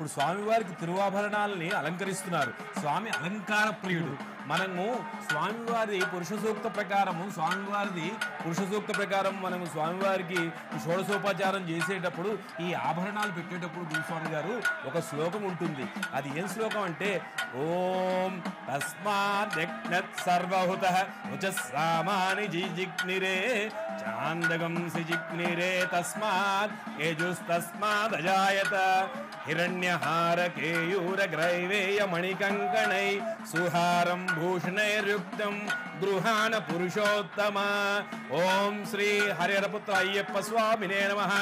ఇప్పుడు స్వామివారికి తిరువాభరణాలని అలంకరిస్తున్నారు. స్వామి అలంకార ప్రియుడు. మనము స్వామివారి పురుష సూక్త ప్రకారము మనము స్వామివారికి షోడశోపచారం చేసేటప్పుడు ఈ ఆభరణాలు పెట్టేటప్పుడు గురుస్వామి గారు ఒక శ్లోకం ఉంటుంది. అది ఏం శ్లోకం అంటే, ఓం తస్మాత్ యజ్ఞత్ సర్వహుతః ఉచస్సామాని జిజిగ్నిరే చాందగం సిజిగ్నిరే తస్మాత్ యజుస్తస్మాదజాయత హిరణ్యహార కేయూర గ్రైవేయ మణికంకణై సుహారం భూషణైర్యుక్తం గృహాణ పురుషోత్తమ. ఓం శ్రీ హరిహరపుత్ర అయ్యప్ప స్వామినే నమః.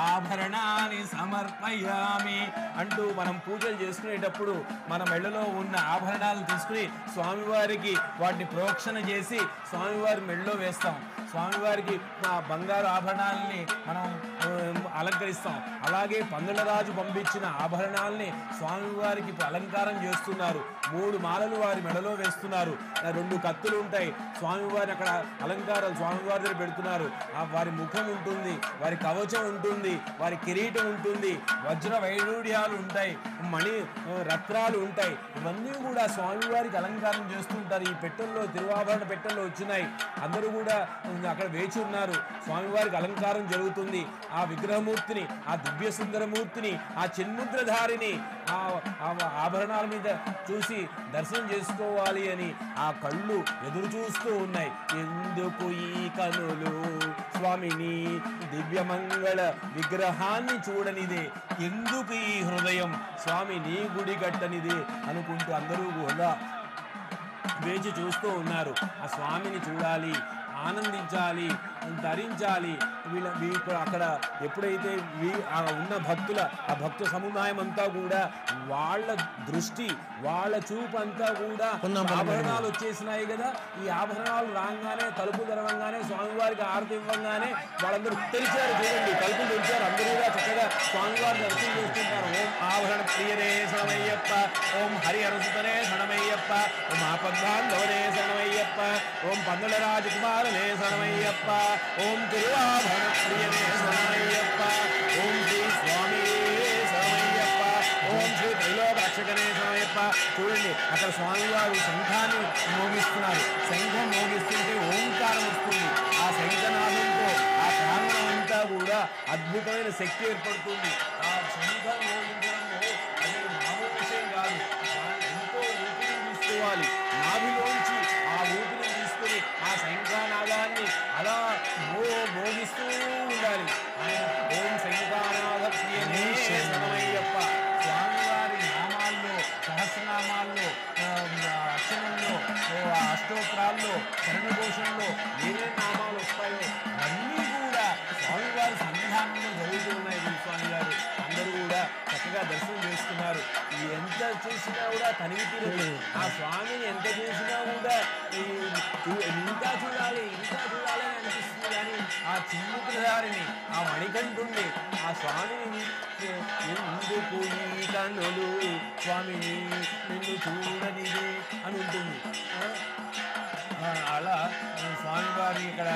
ఆభరణాన్ని సమర్పయామి అంటూ మనం పూజలు చేసుకునేటప్పుడు మన మెళ్ళలో ఉన్న ఆభరణాలు తీసుకుని స్వామివారికి వాటిని ప్రోక్షణ చేసి స్వామివారి మెళ్ళలో వేస్తాం. స్వామివారికి బంగారు ఆభరణాలని మనం అలంకరిస్తాం. అలాగే పందులరాజు పంపించిన ఆభరణాలని స్వామివారికి అలంకారం చేస్తున్నారు. 3 మాలలు వారి మెడలో వేస్తున్నారు. 2 కత్తులు ఉంటాయి. స్వామివారి అక్కడ అలంకారాలు స్వామివారి దగ్గర పెడుతున్నారు. వారి ముఖం ఉంటుంది, వారి కవచం ఉంటుంది, వారి కిరీటం ఉంటుంది, వజ్ర వైడూర్యాలు ఉంటాయి, మణి రత్నాలు ఉంటాయి. ఇవన్నీ కూడా స్వామివారికి అలంకారం చేస్తుంటారు. ఈ పెట్టెల్లో తిరువాభరణ పెట్టెల్లో వచ్చినాయి. అందరూ కూడా అక్కడ వేచి ఉన్నారు. స్వామివారికి అలంకారం జరుగుతుంది. ఆ విగ్రహమూర్తిని, ఆ దివ్య సుందరమూర్తిని, ఆ చిన్ముద్రధారిని ఆ ఆభరణాల మీద చూసి దర్శనం చేసుకోవాలి అని ఆ కళ్ళు ఎదురు చూస్తూ ఉన్నాయి. ఎందుకు ఈ కనులు స్వామిని దివ్యమంగళ విగ్రహాన్ని చూడనిదే, ఎందుకు ఈ హృదయం స్వామి నీ గుడి కట్టనిదే అనుకుంటూ అందరూ కూడా వేచి చూస్తూ ఉన్నారు. ఆ స్వామిని చూడాలి, ఆనందించాలి, ధరించాలి. అక్కడ ఎప్పుడైతే ఉన్న భక్తుల ఆ భక్త సముదాయం అంతా కూడా వాళ్ళ దృష్టి, వాళ్ళ చూపు అంతా కూడా ఆభరణాలు వచ్చేసినాయి కదా. ఈ ఆభరణాలు రాగానే, తలుపు తెరవంగానే, స్వామివారికి ఆరతి ఇవ్వగానే వాళ్ళందరూ తెరిచారు. చూడండి, తలుపులు తెరిచారు. అందరూ కూడా చక్కగా స్వామివారి దర్శనం చేసుకుంటారు. ఓం ఆభరణ ప్రియనే శరణమయ్యప్ప, ఓం హరిహరసుతనే శరణమయ్యప్ప, ఓం ఆపద్బాంధవనే శరణమయ్యప్ప, ఓం పందుల రాజకుమారనే శరణమయ్యప్ప, ఓం తిరువాభరణ ప్రియనే శరణమయ్యప్ప, ఓం శ్రీ స్వామి శరణమయ్యప్ప, ఓం శ్రీ త్రైలోకాక్షకనే శరణమయ్యప్ప. చూడండి, అక్కడ స్వామివారు శంఖాన్ని మోగిస్తున్నారు. శంఖం మోగిస్తుంటే ఓంకారం వస్తుంది. ఆ శంఖనాదంతో ఆ ప్రాంగణం అంతా కూడా అద్భుతమైన శక్తి ఏర్పడుతుంది. ఆ శంఖం మోగించడంలో అది మామూలు విషయం కాదు. ఎంతో ఊపిరి తీసుకోవాలి. నాభిలోంచి ఆ ఊపిరి తీసుకుని ఆ శంఖానాదాన్ని అలా మోగిస్తూ ఉండాలి. ఓం శంఖానాద ప్రియనే శరణమయ్యప్ప. స్వామివారి నామాల్లో, సహస్రనామాల్లో, అక్షరంలో, అష్టోత్తరాల్లో, శరణఘోషంలో ఏమేమి నామాలు వస్తాయో అన్నీ కూడా స్వామివారి సన్నిధానంలో జరుగుతూ ఉన్నాయి. స్వామి గారు అందరూ కూడా చక్కగా దర్శనం చేసుకున్నారు. ఎంత చూసినా కూడా తనివి తీరదు. ఆ స్వామిని ఎంత చూసినా కూడా ఇంకా చూడాలి అని అనిపిస్తుంది. కానీ ఆ చిన్ముద్రధారిని, ఆ మణికంఠుణ్ణి, ఆ స్వామిని ఎందుకు ఈ కన్నులు స్వామిని నిన్ను చూడనిదే అని ఉంటుంది. అలా స్వామివారి అక్కడ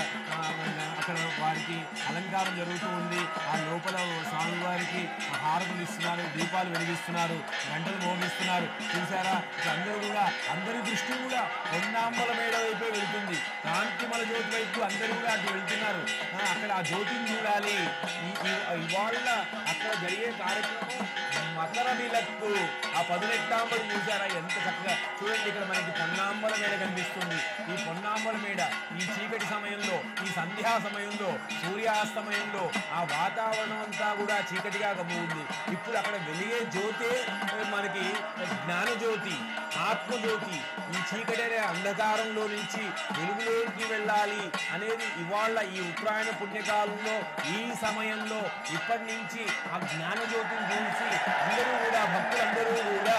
వారికి అలంకారం జరుగుతూ ఉంది. ఆ లోపల స్వామివారికి హారతులు ఇస్తున్నారు, దీపాలు వెలిగిస్తున్నారు, గంటలు మోగిస్తున్నారు. చూసారా, అందరి దృష్టి కూడా పొన్నాంబల మేడ వైపే వెళ్తుంది. కాంతిమల జ్యోతి వైపు అందరూ కూడా అటు వెళ్తున్నారు. అక్కడ ఆ జ్యోతిని చూడాలి. ఇవాళ అక్కడ జరిగే కార్యక్రమం మకర విలక్కు. ఆ 18 చూసారా ఎంత చక్కగా. చూడండి, ఇక్కడ మనకి పొన్నాంబల మేడ కనిపిస్తుంది. ఈ పొన్నాంబల మేడ ఈ చీకటి సమయంలో, ఈ సంధ్యా సమయంలో, సూర్యాస్తమయంలో ఆ వాతావరణం అంతా కూడా చీకటిగా కమ్ముంది. ఇప్పుడు అక్కడ వెలిగే జ్యోతే మనకి జ్ఞానజ్యోతి, ఆత్మజ్యోతి. ఈ చీకటి అనే అంధకారంలో నుంచి వెలుగులోకి వెళ్ళాలి అనేది ఇవాళ ఈ ఉత్తరాయణ పుణ్యకాలంలో ఈ సమయంలో ఇప్పటి నుంచి ఆ జ్ఞానజ్యోతిని చూసి అందరూ కూడా భక్తులందరూ కూడా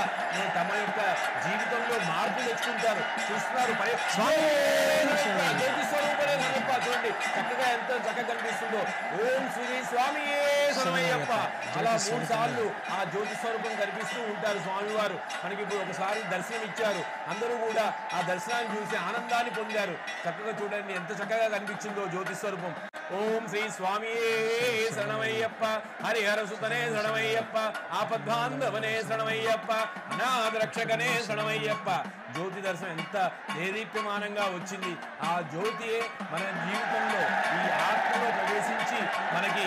తమ యొక్క జీవితంలో మార్పు తెచ్చుకుంటారు. చూస్తున్నారు జ్యోతి స్వరూపమే శరణప్ప. చూడండి చక్కగా ఎంత చక్కగా కనిపిస్తుందో. ఓం శ్రీ స్వామియే శరణమయ్యప్ప. అలా 3 సార్లు ఆ జ్యోతి స్వరూపం కనిపిస్తూ ఉంటారు స్వామివారు. మనకి ఇప్పుడు ఒకసారి దర్శనం ఇచ్చారు. అందరూ కూడా ఆ దర్శనాన్ని చూసి ఆనందాన్ని పొందారు. చక్కగా చూడండి ఎంత చక్కగా కనిపించిందో జ్యోతి స్వరూపం. ఓం శ్రీ స్వామియే శరణమయ్యప్ప, హరిహర సుతనే శరణమయ్యప్ప, ఆపద్బాంధవనే శరణమయ్యప్ప, అనాథరక్షకనే శరణమయ్యప్ప. జ్యోతి దర్శనం ఎంత దేదీప్యమానంగా వచ్చింది. ఆ జ్యోతియే మన జీవితంలో ఈ ఆత్మలో ప్రవేశించి మనకి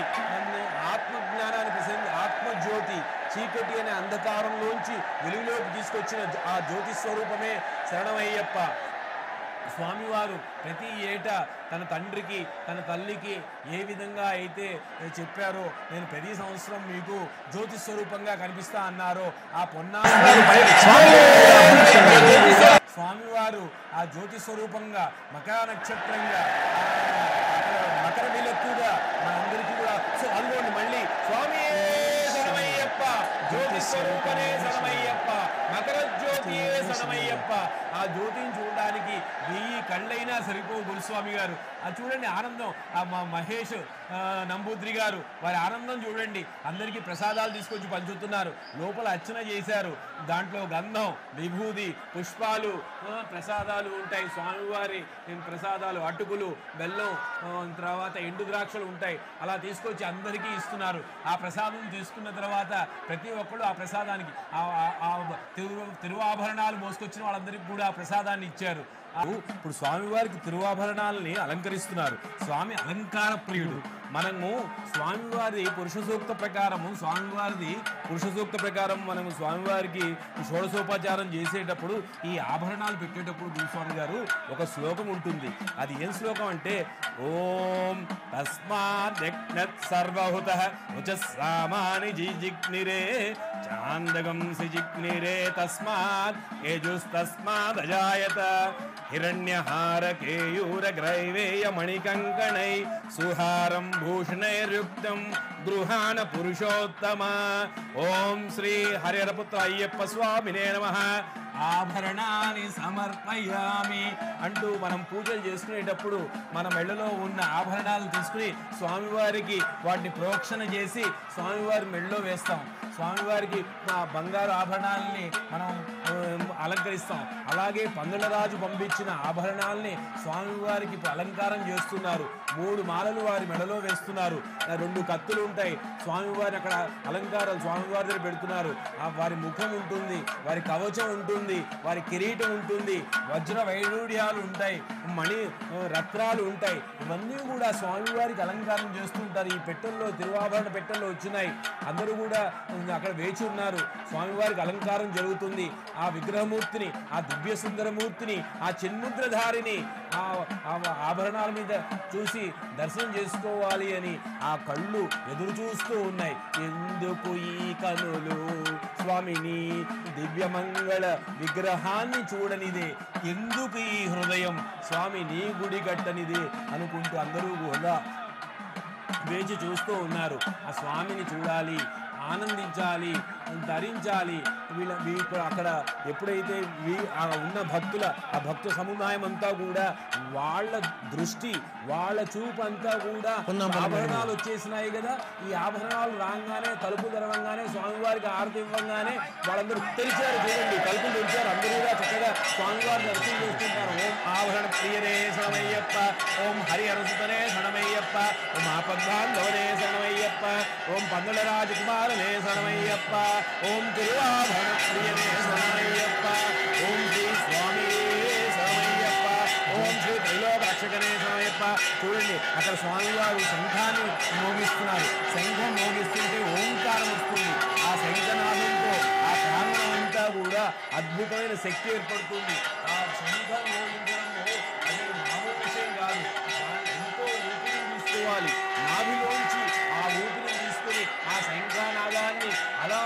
ఆత్మజ్ఞానాన్ని ప్రసంగి ఆత్మజ్యోతి చీకటి అనే అంధకారంలోంచి వెలుగులోకి తీసుకొచ్చిన ఆ జ్యోతి స్వరూపమే శరణమయ్యప్ప. స్వామివారు ప్రతి ఏటా తన తండ్రికి తన తల్లికి ఏ విధంగా అయితే చెప్పారో, నేను ప్రతి సంవత్సరం మీకు జ్యోతి స్వరూపంగా కనిపిస్తా అన్నారో, ఆ స్వామివారు ఆ జ్యోతి స్వరూపంగా మకర నక్షత్రంగా మకర విలక్కుగా మనందరికీ కూడా అనుకోండి మళ్ళీ స్వామి శరణమయ్యప్ప, జ్యోతి స్వరూపనే శరణమయ్యప్ప, మకర జ్యోతియే శరణమయ్యప్ప. ఆ జ్యోతిని చూడడానికి 1000 కళ్ళైనా సరిపోవు గురుస్వామి గారు. అది చూడండి ఆనందం. మా మహేష్ నంబూద్రి గారు వారి ఆనందం చూడండి. అందరికీ ప్రసాదాలు తీసుకొచ్చి పంచుతున్నారు. లోపల అర్చన చేశారు. దాంట్లో గంధం, విభూది, పుష్పాలు, ప్రసాదాలు ఉంటాయి. స్వామివారి ప్రసాదాలు అటుకులు, బెల్లం, తర్వాత ఎండు ద్రాక్షలు ఉంటాయి. అలా తీసుకొచ్చి అందరికీ ఇస్తున్నారు. ఆ ప్రసాదం తీసుకున్న తర్వాత ప్రతి ఒక్కళ్ళు ఆ ప్రసాదానికి తిరువాభరణాలు మోసుకొచ్చిన వాళ్ళందరికీ కూడా ఆ ప్రసాదాన్ని ఇచ్చారు. ఇప్పుడు స్వామివారికి తిరువాభరణాలని అలంకరిస్తున్నారు. స్వామి అలంకార ప్రియుడు. మనము స్వామివారి పురుష సూక్త ప్రకారం మనము స్వామివారికి షోడశోపచారం చేసేటప్పుడు ఈ ఆభరణాలు పెట్టేటప్పుడు గురుస్వామి గారు ఒక శ్లోకం ఉంటుంది. అది ఏం శ్లోకం అంటే, ఓం తస్మాత్ సర్వహుతః ఉచస్రామాని జిజిగ్నిరే చాందగం సిజిగ్నిరే తస్మాత్ యజుస్తస్మాద్ అజాయత హిరణ్యహార కేయూర గ్రైవేయ మణికంకణై సుహారం భూషణైర్యుక్తం గృహాణ పురుషోత్తమ. ఓం శ్రీ హరిహరపుత్ర అయ్యప్ప స్వామినే నమః. ఆభరణాన్ని సమర్పయామి అంటూ మనం పూజలు చేసుకునేటప్పుడు మన మెళ్ళలో ఉన్న ఆభరణాలు తీసుకుని స్వామివారికి వాటిని ప్రోక్షణ చేసి స్వామివారి మెళ్ళలో వేస్తాం. స్వామివారికి బంగారు ఆభరణాలని మనం అలంకరిస్తాం. అలాగే పందులరాజు పంపించిన ఆభరణాలని స్వామివారికి అలంకారం చేస్తున్నారు. 3 మాలలు వారి మెడలో వేస్తున్నారు. 2 కత్తులు ఉంటాయి. స్వామివారి అక్కడ అలంకారాలు స్వామివారి దగ్గర పెడుతున్నారు. వారి ముఖం ఉంటుంది, వారి కవచం ఉంటుంది, వారి కిరీటం ఉంటుంది, వజ్ర వైడూర్యాలు ఉంటాయి, మణి రత్నాలు ఉంటాయి. ఇవన్నీ కూడా స్వామివారికి అలంకారం చేస్తుంటారు. ఈ పెట్టెల్లో తిరువాభరణ పెట్టెల్లో వచ్చినాయి. అందరూ కూడా అక్కడ వేచి ఉన్నారు. స్వామివారికి అలంకారం జరుగుతుంది. ఆ విగ్రహమూర్తిని, ఆ దివ్య సుందరమూర్తిని, ఆ చిన్ముద్రధారిని ఆ ఆభరణాల మీద చూసి దర్శనం చేసుకోవాలి అని ఆ కళ్ళు ఎదురు చూస్తూ ఉన్నాయి. ఎందుకు ఈ కనులు స్వామిని దివ్యమంగళ విగ్రహాన్ని చూడనిదే, ఎందుకు ఈ హృదయం స్వామి నీ గుడి గట్టనిదే అనుకుంటూ అందరూ కూడా వేచి చూస్తూ ఉన్నారు. ఆ స్వామిని చూడాలి, ఆనందించాలి, ధరించాలి. వీళ్ళు అక్కడ ఎప్పుడైతే ఉన్న భక్తుల ఆ భక్త సముదాయం అంతా కూడా వాళ్ళ దృష్టి, వాళ్ళ చూపు అంతా కూడా ఆభరణాలు వచ్చేసినాయి కదా. ఈ ఆభరణాలు రాగానే, తలుపు తెరవంగానే, స్వామివారికి ఆరతి ఇవ్వగానే వాళ్ళందరూ తెరిచారు. చూడండి, తలుపులు తెరిచారు. అందరూ కూడా చక్కగా స్వామివారి దర్శనం చేసుకుంటారు. ఓం ఆభరణ ప్రియనే శరణమయ్యప్ప, ఓం హరిహరసుతనే శరణమయ్యప్ప, ఓం ఆపద్బాంధవనే శరణమయ్యప్ప, ఓం పందుల రాజకుమారనే శరణమయ్యప్ప, ఓం తిరువాభరణ ప్రియనే శరణమయ్యప్ప, ఓం శ్రీ స్వామి శరణమయ్యప్ప, ఓం శ్రీ త్రైలోక రక్షకనే శరణమయ్యప్ప. చూడండి, అక్కడ స్వామివారు శంఖాన్ని మోగిస్తున్నారు. శంఖం మోగిస్తుంటే ఓంకారం వస్తుంది. ఆ శంఖనాదంతో ఆ ప్రాణం అంతా కూడా అద్భుతమైన శక్తి ఏర్పడుతుంది. ఆ శంఖం మోగించడంలో అది మామూలు విషయం కాదు. ఎంతో ఊపిరిని తీసుకోవాలి. నాభిలోంచి ఆ ఊపిరిని తీసుకుని ఆ శంఖనాదాన్ని అలా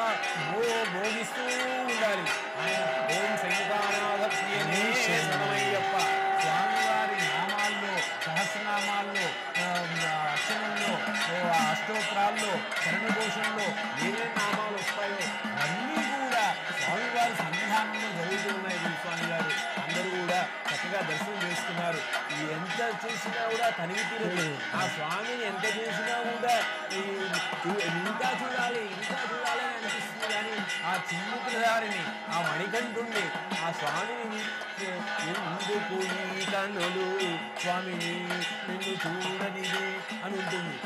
మోగిస్తూ ఉండాలి. ఆయన ఓం శంఖనాద ప్రియనే శరణమయ్యప్ప. స్వామివారి నామాల్లో, సహస్రనామాల్లో, అక్షరంలో, అష్టోత్తరాల్లో, శరణఘోషంలో ఏమేమి నామాలు వస్తాయో అన్నీ కూడా స్వామివారి సన్నిధానంలో జరుగుతూ ఉన్నాయి. స్వామి గారు అందరూ కూడా చక్కగా దర్శనం చేసుకున్నారు. ఎంత చూసినా కూడా తనివి తీరదు. ఆ స్వామిని ఎంత చూసినా కూడా ఇంకా చూడాలి అని అనిపిస్తుంది. కానీ ఆ ఆ చిన్ముకుదారిని, ఆ మణికంఠుణ్ణి, ఆ స్వామిని ఎందుకు ఈ కన్నులు స్వామిని నిన్ను చూడనిదే అని ఉంటుంది.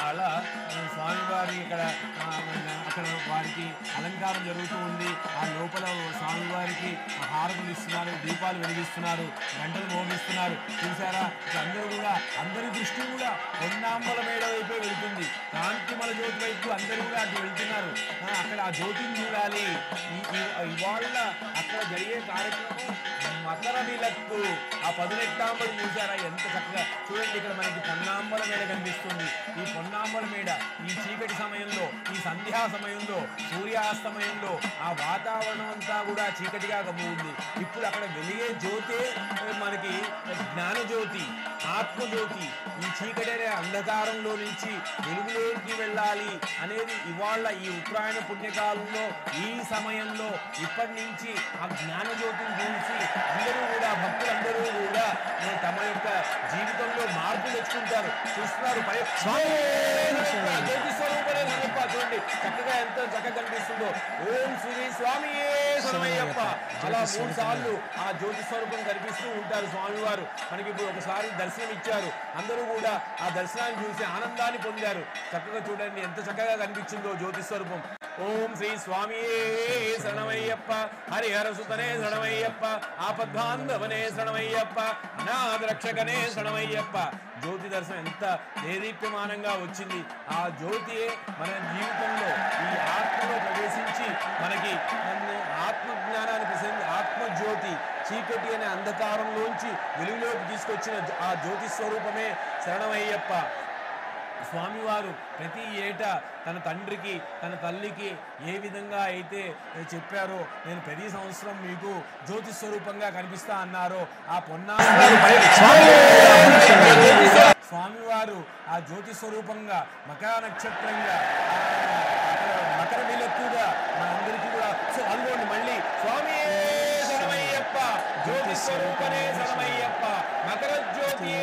అలా స్వామివారి ఇక్కడ అక్కడ వారికి అలంకారం జరుగుతూ ఉంది. ఆ లోపల స్వామివారికి హారతులు ఇస్తున్నారు, దీపాలు వెలిగిస్తున్నారు, గంటలు మోగిస్తున్నారు. చూసారా, అందరూ కూడా అందరి దృష్టి కూడా పొన్నాంబల మేడ వైపే వెళ్తుంది. కాంతిమల జ్యోతి వైపు అందరూ కూడా అటు వెళ్తున్నారు. అక్కడ ఆ జ్యోతిని చూడాలి. ఇవాళ అక్కడ జరిగే కార్యక్రమం మకర విలక్కు. ఆ పదునెట్టాంబలు చూసారా ఎంత చక్కగా. చూడండి, ఇక్కడ మనకి పొన్నాంబల మేడ కనిపిస్తుంది. ఈ పొన్నాంబల మేడ ఈ చీకటి సమయంలో, ఈ సంధ్యా సమయంలో, సూర్యాస్తమయంలో ఆ వాతావరణం అంతా కూడా చీకటిగా కమ్ముంది. ఇప్పుడు అక్కడ వెలిగే జ్యోతే మనకి జ్ఞానజ్యోతి, ఆత్మజ్యోతి. ఈ చీకటి అనే అంధకారంలో నుంచి వెలుగులోకి వెళ్ళాలి అనేది ఇవాళ ఈ ఉత్తరాయణ పుణ్యకాలంలో ఈ సమయంలో ఇప్పటి నుంచి ఆ జ్ఞానజ్యోతిని చూసి అందరూ కూడా భక్తులందరూ కూడా తమ యొక్క జీవితంలో మార్పు తెచ్చుకుంటారు. చూస్తున్నారు జ్యోతి స్వరూపమే నమ్మప్ప. చూడండి చక్కగా ఎంత చక్కగా కనిపిస్తుందో. ఓం శ్రీ స్వామియే శరణమయ్యప్ప. అలా 3 సార్లు ఆ జ్యోతి స్వరూపం కనిపిస్తూ ఉంటారు స్వామివారు. మనకి ఇప్పుడు ఒకసారి దర్శనం ఇచ్చారు. అందరూ కూడా ఆ దర్శనాన్ని చూసి ఆనందాన్ని పొందారు. చక్కగా చూడండి ఎంత చక్కగా కనిపించిందో జ్యోతి స్వరూపం. ఓం శ్రీ స్వామియే శరణమయ్యప్ప. హరిహర సుతనే శరణమయ్యప్ప. ఆపద్బాంధవనే శరణమయ్యప్ప. అనాథ రక్షకనే శరణమయ్యప్ప. జ్యోతి దర్శనం ఎంత దేదీప్యమానంగా వచ్చింది. ఆ జ్యోతియే మన జీవితంలో ఈ ఆత్మలో ప్రవేశించి మనకి ఆత్మజ్ఞానాన్ని ప్రసరించి ఆత్మజ్యోతి చీకటి అనే అంధకారంలోంచి వెలుగులోకి తీసుకొచ్చిన ఆ జ్యోతి స్వరూపమే శరణమయ్యప్ప. స్వామివారు ప్రతి ఏటా తన తండ్రికి తన తల్లికి ఏ విధంగా అయితే చెప్పారో, నేను ప్రతి సంవత్సరం మీకు జ్యోతి స్వరూపంగా కనిపిస్తా అన్నారో ఆ స్వామివారు ఆ జ్యోతి స్వరూపంగా మకర నక్షత్రంగా మకర విలక్కుగా మనందరికీ కూడా అందుకోండి. మళ్ళీ స్వామి శరణమయ్యప్ప, జ్యోతి స్వరూపనే శరణమయ్యప్ప, మకర జ్యోతి.